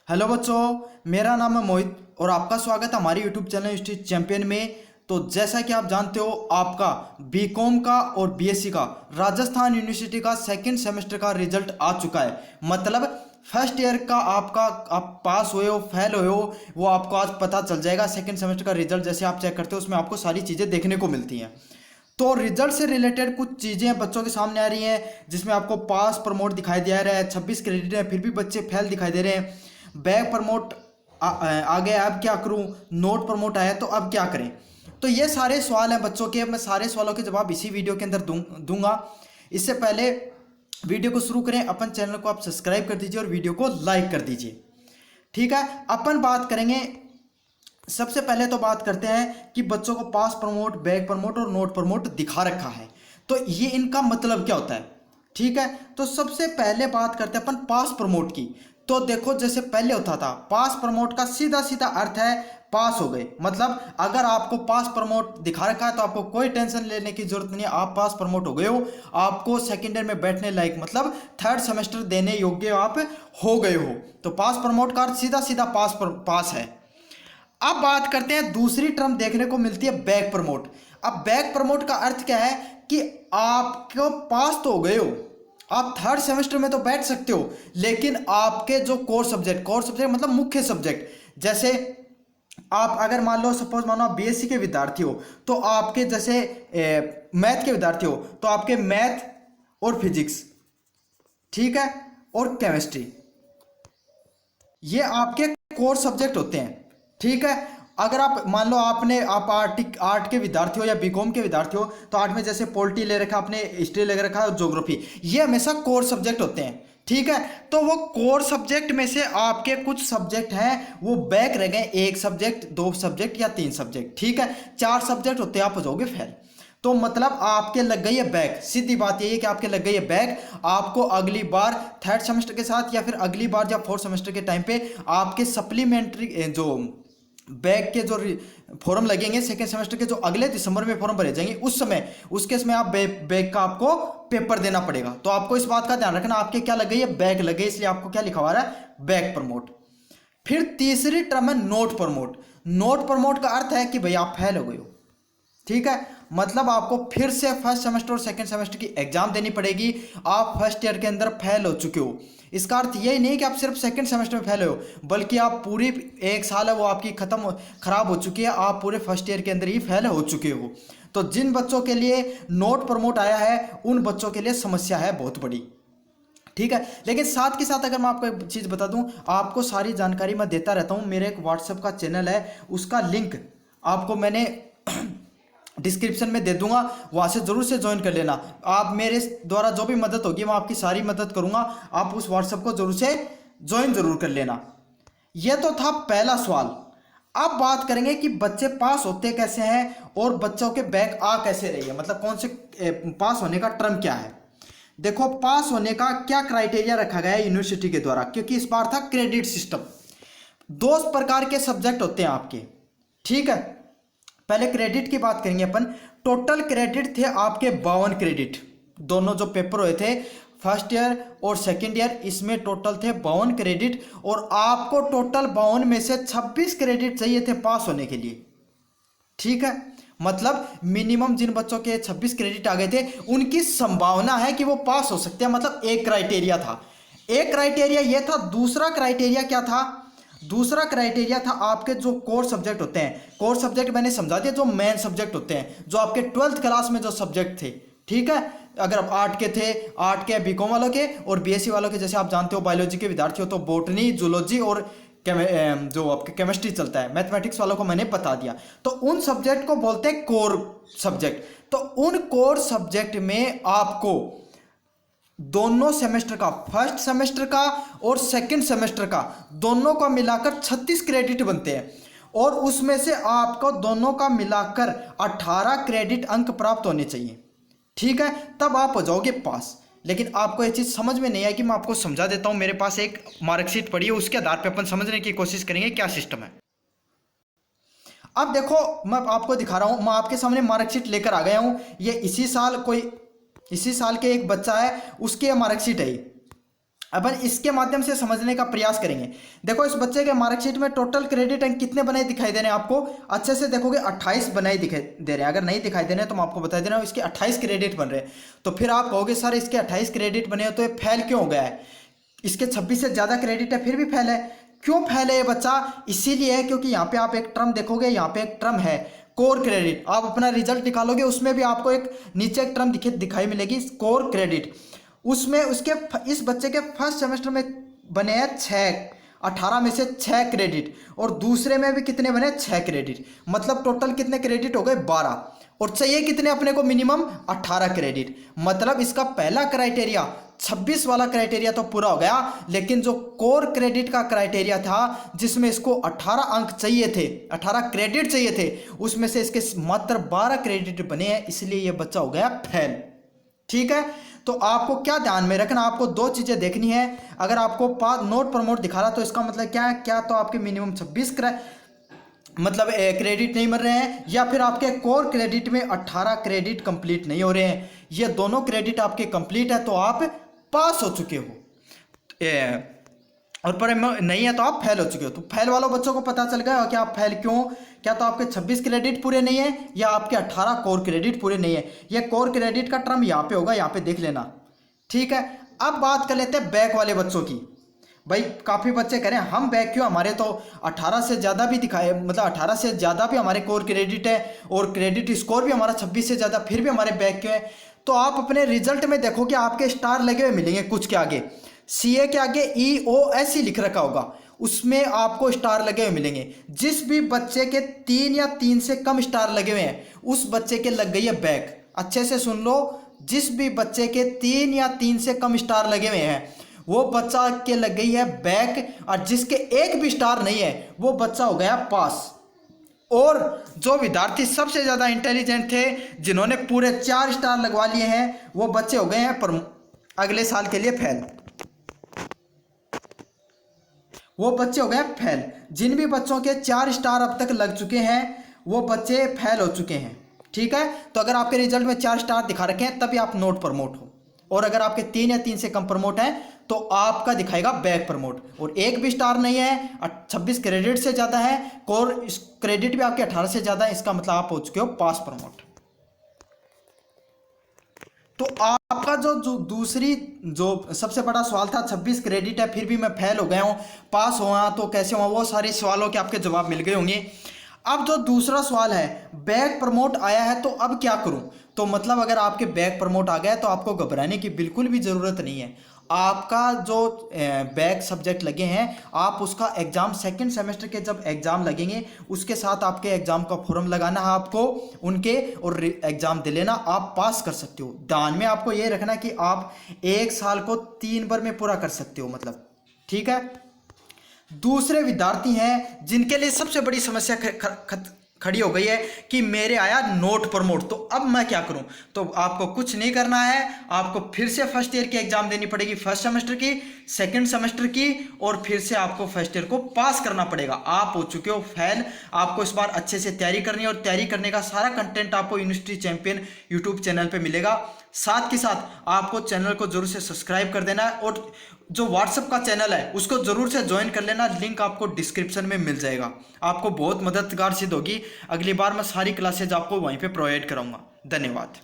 Hello बच्चों, मेरा नाम है मोहित और आपका स्वागत है हमारे यूट्यूब चैनल स्ट्रीट चैंपियन में। तो जैसा कि आप जानते हो, आपका बीकॉम का और बीएससी का राजस्थान यूनिवर्सिटी का सेकंड सेमेस्टर का रिजल्ट आ चुका है। मतलब फर्स्ट ईयर का आपका आप पास हुए हो फेल हुए हो वो आपको आज पता चल जाएगा। सेकंड सेमेस्टर का रिजल्ट जैसे आप चेक करते हो उसमें आपको सारी चीज़ें देखने को मिलती हैं। तो रिजल्ट से रिलेटेड कुछ चीज़ें बच्चों के सामने आ रही हैं, जिसमें आपको पास प्रमोट दिखाई दे रहा है, 26 क्रेडिट है फिर भी बच्चे फेल दिखाई दे रहे हैं। बैक प्रमोट आ गया, अब क्या करूं, नोट प्रमोट आया तो अब क्या करें। तो ये सारे सवाल हैं बच्चों के, मैं सारे सवालों के जवाब इसी वीडियो के अंदर दूंगा। इससे पहले वीडियो को शुरू करें, अपन चैनल को आप सब्सक्राइब कर दीजिए और वीडियो को लाइक कर दीजिए। ठीक है, अपन बात करेंगे। सबसे पहले तो बात करते हैं कि बच्चों को पास प्रमोट, बैक प्रमोट और नोट प्रमोट दिखा रखा है, तो ये इनका मतलब क्या होता है। ठीक है, तो सबसे पहले बात करते हैं अपन पास प्रमोट की। तो देखो, जैसे पहले होता था, पास प्रमोट का सीधा सीधा अर्थ है पास हो गए। मतलब अगर आपको पास प्रमोट दिखा रखा है तो आपको कोई टेंशन लेने की जरूरत नहीं है, आप पास प्रमोट हो गए हो, आपको सेकेंड ईयर में बैठने लायक, मतलब थर्ड सेमेस्टर देने योग्य आप हो गए हो। तो पास प्रमोट का अर्थ सीधा सीधा पास है। अब बात करते हैं, दूसरी टर्म देखने को मिलती है बैक प्रमोट। अब बैक प्रमोट का अर्थ क्या है कि आपको पास तो हो गए हो, आप थर्ड सेमेस्टर में तो बैठ सकते हो, लेकिन आपके जो कोर सब्जेक्ट मतलब मुख्य सब्जेक्ट, जैसे आप अगर मान लो सपोज मानो आप बीएससी के विद्यार्थी हो, तो आपके जैसे मैथ के विद्यार्थी हो तो आपके मैथ और फिजिक्स, ठीक है, और केमिस्ट्री, ये आपके कोर सब्जेक्ट होते हैं। ठीक है, अगर आप मान लो आप आर्ट के विद्यार्थी हो या बीकॉम के विद्यार्थी हो, तो आर्ट में जैसे पॉलिटी ले रखा, आपने हिस्ट्री ले रखा है, ज्योग्राफी, ये हमेशा कोर सब्जेक्ट होते हैं। ठीक है, तो वो कोर सब्जेक्ट में से आपके कुछ सब्जेक्ट हैं वो बैक रह गए, एक सब्जेक्ट, दो सब्जेक्ट या तीन सब्जेक्ट। ठीक है, चार सब्जेक्ट होते हैं, आप हो जाओगे फेल। तो मतलब आपके लग गई है बैक, सीधी बात यही है कि आपके लग गई है बैक। आपको अगली बार थर्ड सेमेस्टर के साथ या फिर अगली बार जब फोर्थ सेमेस्टर के टाइम पे आपके सप्लीमेंट्री जो बैक के जो फॉर्म लगेंगे सेकेंड सेमेस्टर के, जो अगले दिसंबर में फॉर्म भरे जाएंगे, उस समय उस केस में आप बैक का आपको पेपर देना पड़ेगा। तो आपको इस बात का ध्यान रखना, आपके क्या लग गई है, बैक लग गई, इसलिए आपको क्या लिखा हुआ है, बैक प्रमोट। फिर तीसरी टर्म है नोट प्रमोट। नोट प्रमोट का अर्थ है कि भाई आप फेल हो गए हो। ठीक है, मतलब आपको फिर से फर्स्ट सेमेस्टर और सेकंड सेमेस्टर की एग्जाम देनी पड़ेगी, आप फर्स्ट ईयर के अंदर फेल हो चुके हो। इसका अर्थ यही नहीं कि आप सिर्फ सेकंड सेमेस्टर में फेल हो, बल्कि आप पूरी एक साल है वो आपकी खराब हो चुकी है, आप पूरे फर्स्ट ईयर के अंदर ही फेल हो चुके हो। तो जिन बच्चों के लिए नोट प्रमोट आया है उन बच्चों के लिए समस्या है बहुत बड़ी। ठीक है, लेकिन साथ के साथ अगर मैं आपको एक चीज़ बता दूं, आपको सारी जानकारी मैं देता रहता हूं। मेरे एक व्हाट्सएप का चैनल है, उसका लिंक आपको मैंने डिस्क्रिप्शन में दे दूंगा, वहां से जरूर से ज्वाइन कर लेना। आप मेरे द्वारा जो भी मदद होगी मैं आपकी सारी मदद करूंगा, आप उस व्हाट्सएप को जरूर से ज्वाइन जरूर कर लेना। यह तो था पहला सवाल। अब बात करेंगे कि बच्चे पास होते कैसे हैं और बच्चों के बैक आ कैसे रही है, मतलब कौन से पास होने का टर्म क्या है। देखो, पास होने का क्या क्राइटेरिया रखा गया है यूनिवर्सिटी के द्वारा, क्योंकि इस बार था क्रेडिट सिस्टम। दो प्रकार के सब्जेक्ट होते हैं आपके। ठीक है, पहले क्रेडिट की बात करेंगे अपन। टोटल क्रेडिट थे आपके 52 क्रेडिट, दोनों जो पेपर हुए थे फर्स्ट ईयर और सेकंड ईयर, इसमें टोटल थे 52 क्रेडिट, और आपको टोटल 52 में से 26 क्रेडिट चाहिए थे पास होने के लिए। ठीक है, मतलब मिनिमम जिन बच्चों के 26 क्रेडिट आ गए थे उनकी संभावना है कि वो पास हो सकते हैं, मतलब एक क्राइटेरिया था। एक क्राइटेरिया ये था। दूसरा क्राइटेरिया क्या था, दूसरा क्राइटेरिया था आपके जो कोर सब्जेक्ट होते हैं। कोर सब्जेक्ट मैंने समझा दिया, जो मेन सब्जेक्ट होते हैं, जो आपके 12th क्लास में जो सब्जेक्ट थे। ठीक है, अगर आप आर्ट के थे, आर्ट के बीकॉम वालों के, और बीएससी वालों के, जैसे आप जानते हो बायोलॉजी के विद्यार्थी हो तो बॉटनी, जूलॉजी और जो आपके केमिस्ट्री चलता है, मैथमेटिक्स वालों को मैंने बता दिया। तो उन सब्जेक्ट को बोलते हैं कोर सब्जेक्ट। तो उन कोर सब्जेक्ट में आपको दोनों सेमेस्टर का, फर्स्ट सेमेस्टर का और सेकंड सेमेस्टर का, दोनों का मिलाकर 36 क्रेडिट बनते हैं, और उसमें से आपको दोनों का मिलाकर 18 क्रेडिट अंक प्राप्त होने चाहिए। ठीक है, तब आप हो जाओगे पास। लेकिन आपको ये चीज़ समझ में नहीं आई कि मैं आपको समझा देता हूँ। मेरे पास एक मार्कशीट पड़ी है, उसके आधार पर अपन समझने की कोशिश करेंगे क्या सिस्टम है। अब देखो, मैं आपको दिखा रहा हूँ, मैं आपके सामने मार्कशीट लेकर आ गया हूँ। ये इसी साल के एक बच्चा है, उसकी मार्कशीट है। अपन इसके माध्यम से समझने का प्रयास करेंगे। देखो इस बच्चे के मार्कशीट में टोटल क्रेडिट अंक कितने बने दिखाई दे रहे हैं आपको, अच्छे से देखोगे 28 बनाए दिखाई दे रहे हैं। अगर नहीं दिखाई दे रहे हैं तो मैं आपको बता दे रहा हूँ इसके 28 क्रेडिट बन रहे हैं। तो फिर आप कहोगे सर इसके 28 क्रेडिट बने हो तो ये फेल क्यों हो गया है, इसके 26 से ज़्यादा क्रेडिट है फिर भी फेल है। क्यों फेल है ये बच्चा, इसीलिए है क्योंकि यहाँ पे आप एक टर्म देखोगे, यहाँ पे एक टर्म है कोर क्रेडिट। आप अपना रिजल्ट निकालोगे उसमें भी आपको एक नीचे एक टर्म दिखाई मिलेगी कोर क्रेडिट। उसमें उसके इस बच्चे के फर्स्ट सेमेस्टर में बने हैं 18 में से 6 क्रेडिट, और दूसरे में भी कितने बने 6 क्रेडिट, मतलब टोटल कितने क्रेडिट हो गए 12, और चाहिए कितने अपने को मिनिमम 18 क्रेडिट। मतलब इसका पहला क्राइटेरिया 26 वाला क्राइटेरिया तो पूरा हो गया, लेकिन जो कोर क्रेडिट का क्राइटेरिया था जिसमें इसको 18 अंक चाहिए थे, 18 क्रेडिट चाहिए थे, उसमें से इसके मात्र 12 क्रेडिट बने हैं, इसलिए यह बच्चा हो गया फेल। ठीक है, तो आपको क्या ध्यान में रखना, आपको दो चीजें देखनी है। अगर आपको नोट प्रमोट दिखा रहा तो इसका मतलब क्या है, क्या तो आपके मिनिमम 26 मतलब क्रेडिट नहीं मिल रहे हैं, या फिर आपके कोर क्रेडिट में 18 क्रेडिट कंप्लीट नहीं हो रहे हैं। ये दोनों क्रेडिट आपके कंप्लीट है तो आप पास हो चुके हो, और पर नहीं है तो आप फेल हो चुके हो। तो फेल वालों बच्चों को पता चल गया कि आप फेल क्यों, क्या तो आपके 26 क्रेडिट पूरे नहीं है या आपके 18 कोर क्रेडिट पूरे नहीं है। ये कोर क्रेडिट का टर्म यहाँ पे होगा, यहाँ पे देख लेना। ठीक है, अब बात कर लेते हैं बैक वाले बच्चों की। भाई काफ़ी बच्चे कह रहे हैं हम बैक क्यों, हमारे तो 18 से ज़्यादा भी दिखाए, मतलब 18 से ज़्यादा भी हमारे कोर क्रेडिट है और क्रेडिट स्कोर भी हमारा 26 से ज़्यादा, फिर भी हमारे बैक क्यों है। तो आप अपने रिजल्ट में देखो कि आपके स्टार लगे हुए मिलेंगे कुछ के आगे, CA के आगे EOSE लिख रखा होगा, उसमें आपको स्टार लगे हुए मिलेंगे। जिस भी बच्चे के 3 या 3 से कम स्टार लगे हुए हैं उस बच्चे के लग गई है बैक। अच्छे से सुन लो, जिस भी बच्चे के 3 या 3 से कम स्टार लगे हुए हैं वो बच्चा के लग गई है बैक, और जिसके एक भी स्टार नहीं है वो बच्चा हो गया पास। और जो विद्यार्थी सबसे ज़्यादा इंटेलिजेंट थे जिन्होंने पूरे 4 स्टार लगवा लिए हैं वो बच्चे हो गए हैं पर अगले साल के लिए फेल, वो बच्चे हो गए फेल। जिन भी बच्चों के 4 स्टार अब तक लग चुके हैं वो बच्चे फेल हो चुके हैं। ठीक है, तो अगर आपके रिजल्ट में 4 स्टार दिखा रखे हैं तभी आप नोट प्रमोट हो, और अगर आपके 3 या 3 से कम प्रमोट हैं तो आपका दिखाएगा बैक प्रमोट। और एक भी स्टार नहीं है, 26 क्रेडिट से ज़्यादा है, कोर क्रेडिट भी आपके 18 से ज़्यादा है, इसका मतलब आप हो चुके हो पास प्रमोट। तो आपका जो दूसरी जो सबसे बड़ा सवाल था 26 क्रेडिट है फिर भी मैं फेल हो गया हूँ, पास हुआ तो कैसे हुआ, वो सारे सवालों के आपके जवाब मिल गए होंगे। अब जो दूसरा सवाल है बैक प्रमोट आया है तो अब क्या करूं, तो मतलब अगर आपके बैक प्रमोट आ गया तो आपको घबराने की बिल्कुल भी ज़रूरत नहीं है। आपका जो बैक सब्जेक्ट लगे हैं आप उसका एग्ज़ाम सेकंड सेमेस्टर के जब एग्ज़ाम लगेंगे उसके साथ आपके एग्ज़ाम का फॉर्म लगाना है आपको उनके, और एग्ज़ाम दे लेना, आप पास कर सकते हो। ध्यान में आपको ये रखना कि आप 1 साल को 3 बार में पूरा कर सकते हो, मतलब ठीक है। दूसरे विद्यार्थी हैं जिनके लिए सबसे बड़ी समस्या खड़ी हो गई है कि मेरे आया नोट प्रमोट, तो अब मैं क्या करूं। तो आपको कुछ नहीं करना है, आपको फिर से फर्स्ट ईयर की एग्जाम देनी पड़ेगी, फर्स्ट सेमेस्टर की, सेकंड सेमेस्टर की, और फिर से आपको फर्स्ट ईयर को पास करना पड़ेगा। आप हो चुके हो फेल, आपको इस बार अच्छे से तैयारी करनी है, और तैयारी करने का सारा कंटेंट आपको यूनिवर्सिटी चैंपियन यूट्यूब चैनल पर मिलेगा। साथ के साथ आपको चैनल को जरूर से सब्सक्राइब कर देना है, और जो व्हाट्सएप का चैनल है उसको जरूर से ज्वाइन कर लेना, लिंक आपको डिस्क्रिप्शन में मिल जाएगा। आपको बहुत मददगार सिद्ध होगी। अगली बार मैं सारी क्लासेज आपको वहीं पे प्रोवाइड कराऊंगा। धन्यवाद।